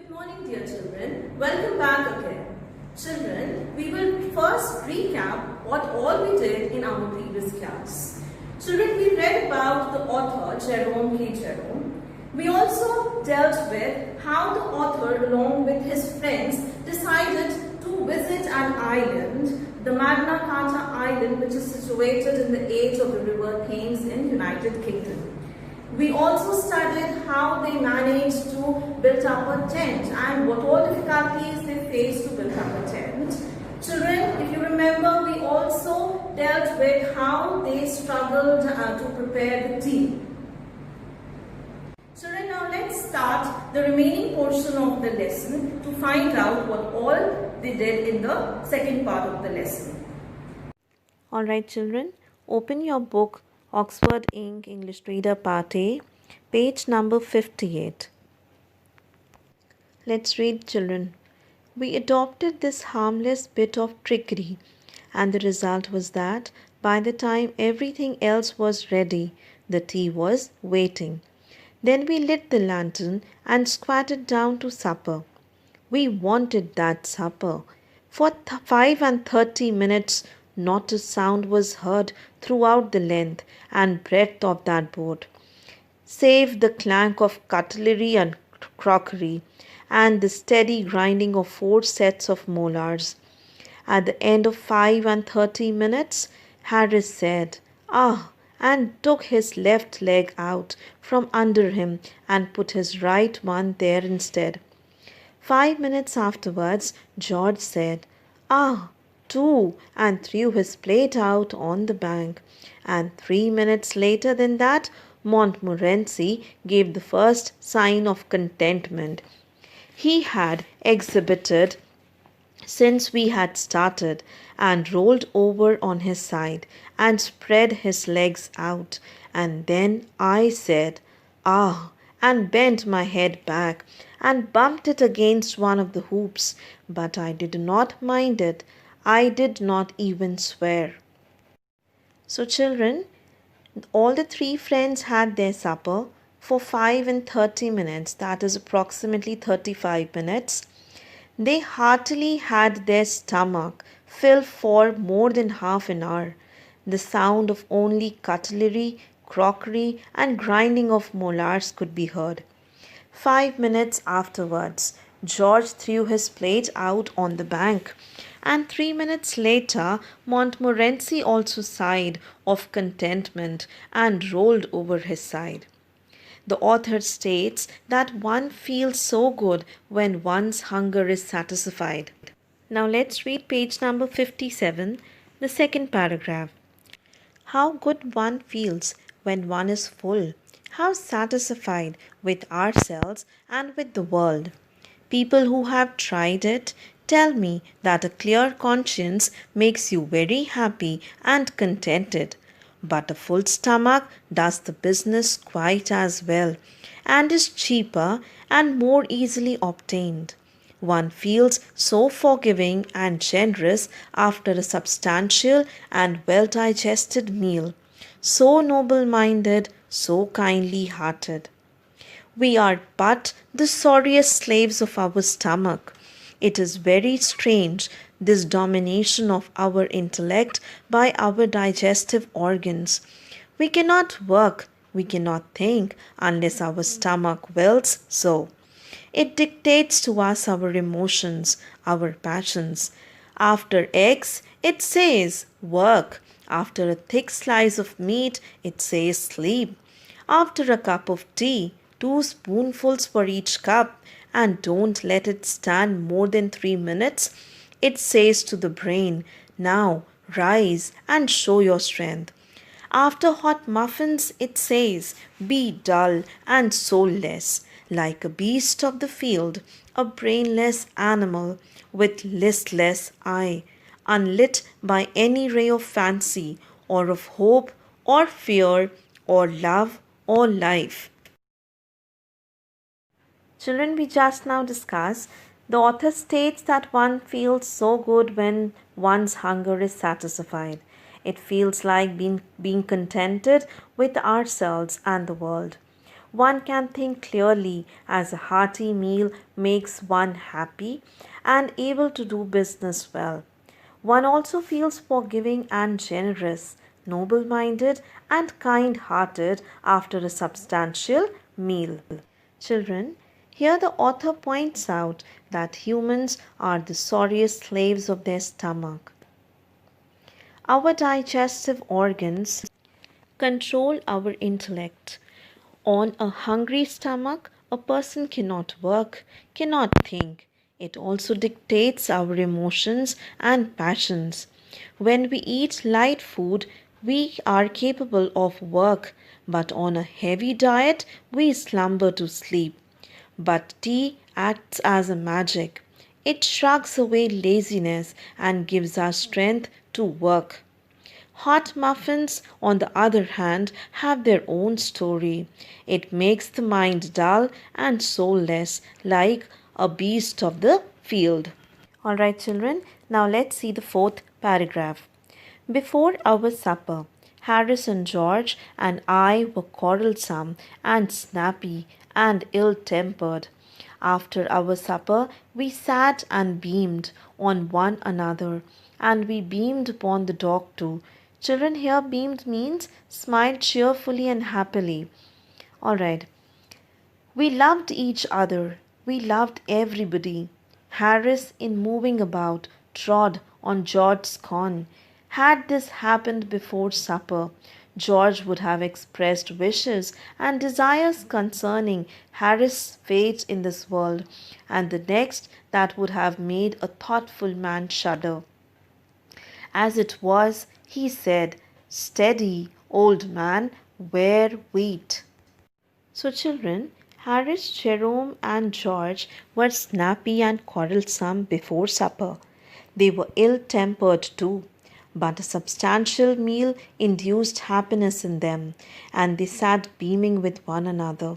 Good morning, dear children. Welcome back again. Children, we will first recap what all we did in our previous class. Children, we read about the author Jerome K. Jerome. We also dealt with how the author, along with his friends, decided to visit an island, the Magna Carta Island, which is situated in the edge of the river Thames in United Kingdom. We also studied how they managed to build up a tent and what all difficulties they faced to build up a tent. Children, if you remember, we also dealt with how they struggled to prepare the tea. Children, now let's start the remaining portion of the lesson to find out what all they did in the second part of the lesson. Alright children, open your book Oxford Inc. English Reader Part A, page number 58. Let's read, children. We adopted this harmless bit of trickery, and the result was that by the time everything else was ready, the tea was waiting. Then we lit the lantern and squatted down to supper. We wanted that supper. For 35 minutes, not a sound was heard throughout the length and breadth of that boat, save the clank of cutlery and crockery, and the steady grinding of 4 sets of molars. At the end of 35 minutes, Harris said, "Ah," and took his left leg out from under him and put his right one there instead. 5 minutes afterwards, George said, "Ah," too, and threw his plate out on the bank. And 3 minutes later than that, Montmorency gave the first sign of contentment he had exhibited since we had started, and rolled over on his side and spread his legs out. And then I said, "Ah," and bent my head back and bumped it against one of the hoops, but I did not mind it. I did not even swear. So children, all the 3 friends had their supper for 35 minutes, that is approximately 35 minutes. They heartily had their stomach fill for more than half an hour. The sound of only cutlery, crockery, and grinding of molars could be heard. 5 minutes afterwards, George threw his plate out on the bank, and 3 minutes later, Montmorency also sighed of contentment and rolled over his side. The author states that one feels so good when one's hunger is satisfied. Now let's read page number 57, the second paragraph. How good one feels when one is full. How satisfied with ourselves and with the world. People who have tried it tell me that a clear conscience makes you very happy and contented. But a full stomach does the business quite as well, and is cheaper and more easily obtained. One feels so forgiving and generous after a substantial and well-digested meal, so noble-minded, so kindly-hearted. We are but the sorriest slaves of our stomach. It is very strange, this domination of our intellect by our digestive organs. We cannot work, we cannot think unless our stomach wills so. It dictates to us our emotions, our passions. After eggs, it says work. After a thick slice of meat, it says sleep. After a cup of tea, 2 spoonfuls for each cup, and don't let it stand more than 3 minutes, it says to the brain, "Now rise and show your strength." After hot muffins, it says, "Be dull and soulless, like a beast of the field, a brainless animal with listless eye, unlit by any ray of fancy, or of hope, or fear, or love, or life." Children, we just now discussed, the author states that one feels so good when one's hunger is satisfied. It feels like being contented with ourselves and the world. One can think clearly as a hearty meal makes one happy and able to do business well. One also feels forgiving and generous, noble minded and kind hearted after a substantial meal. Children, here the author points out that humans are the sorriest slaves of their stomach. Our digestive organs control our intellect. On a hungry stomach, a person cannot work, cannot think. It also dictates our emotions and passions. When we eat light food, we are capable of work, but on a heavy diet, we slumber to sleep. But tea acts as a magic. It shrugs away laziness and gives us strength to work. Hot muffins, on the other hand, have their own story. It makes the mind dull and soulless, like a beast of the field. Alright, children, now let's see the fourth paragraph. Before our supper, Harris and George and I were quarrelsome and snappy and ill tempered. After our supper, we sat and beamed on one another, and we beamed upon the dog too. Children, here beamed means smiled cheerfully and happily. Alright. We loved each other. We loved everybody. Harris, in moving about, trod on George's corn. Had this happened before supper, George would have expressed wishes and desires concerning Harris' fate in this world, and the next that would have made a thoughtful man shudder. As it was, he said, "Steady, old man, wear wheat." So, children, Harris, Jerome, and George were snappy and quarrelsome before supper. They were ill tempered too, but a substantial meal induced happiness in them, and they sat beaming with one another.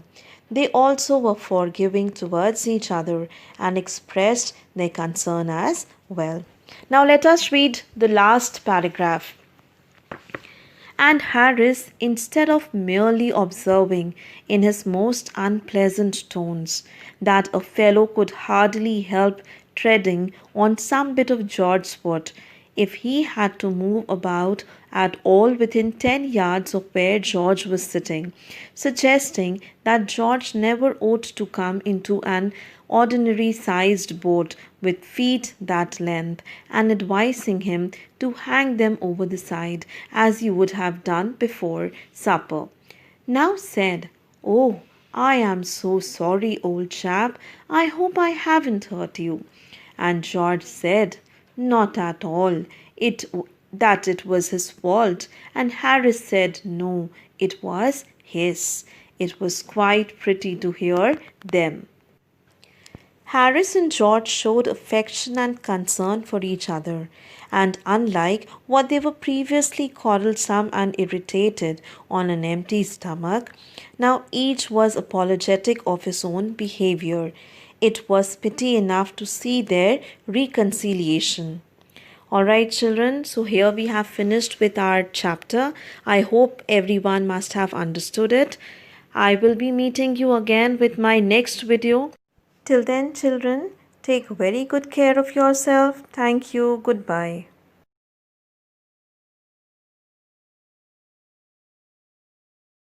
They also were forgiving towards each other and expressed their concern as well. Now, let us read the last paragraph. And Harris, instead of merely observing in his most unpleasant tones that a fellow could hardly help treading on some bit of George's foot if he had to move about at all within 10 yards of where George was sitting, suggesting that George never ought to come into an ordinary sized boat with feet that length, and advising him to hang them over the side as he would have done before supper. Now said, "Oh, I am so sorry, old chap. I hope I haven't hurt you." And George said, "Not at all. That it was his fault." And Harris said, "No, it was his." It was quite pretty to hear them. Harris and George showed affection and concern for each other, and unlike what they were previously quarrelsome and irritated on an empty stomach, now each was apologetic of his own behavior. It was pity enough to see their reconciliation. Alright, children, so here we have finished with our chapter. I hope everyone must have understood it. I will be meeting you again with my next video. Till then, children, take very good care of yourself. Thank you. Goodbye.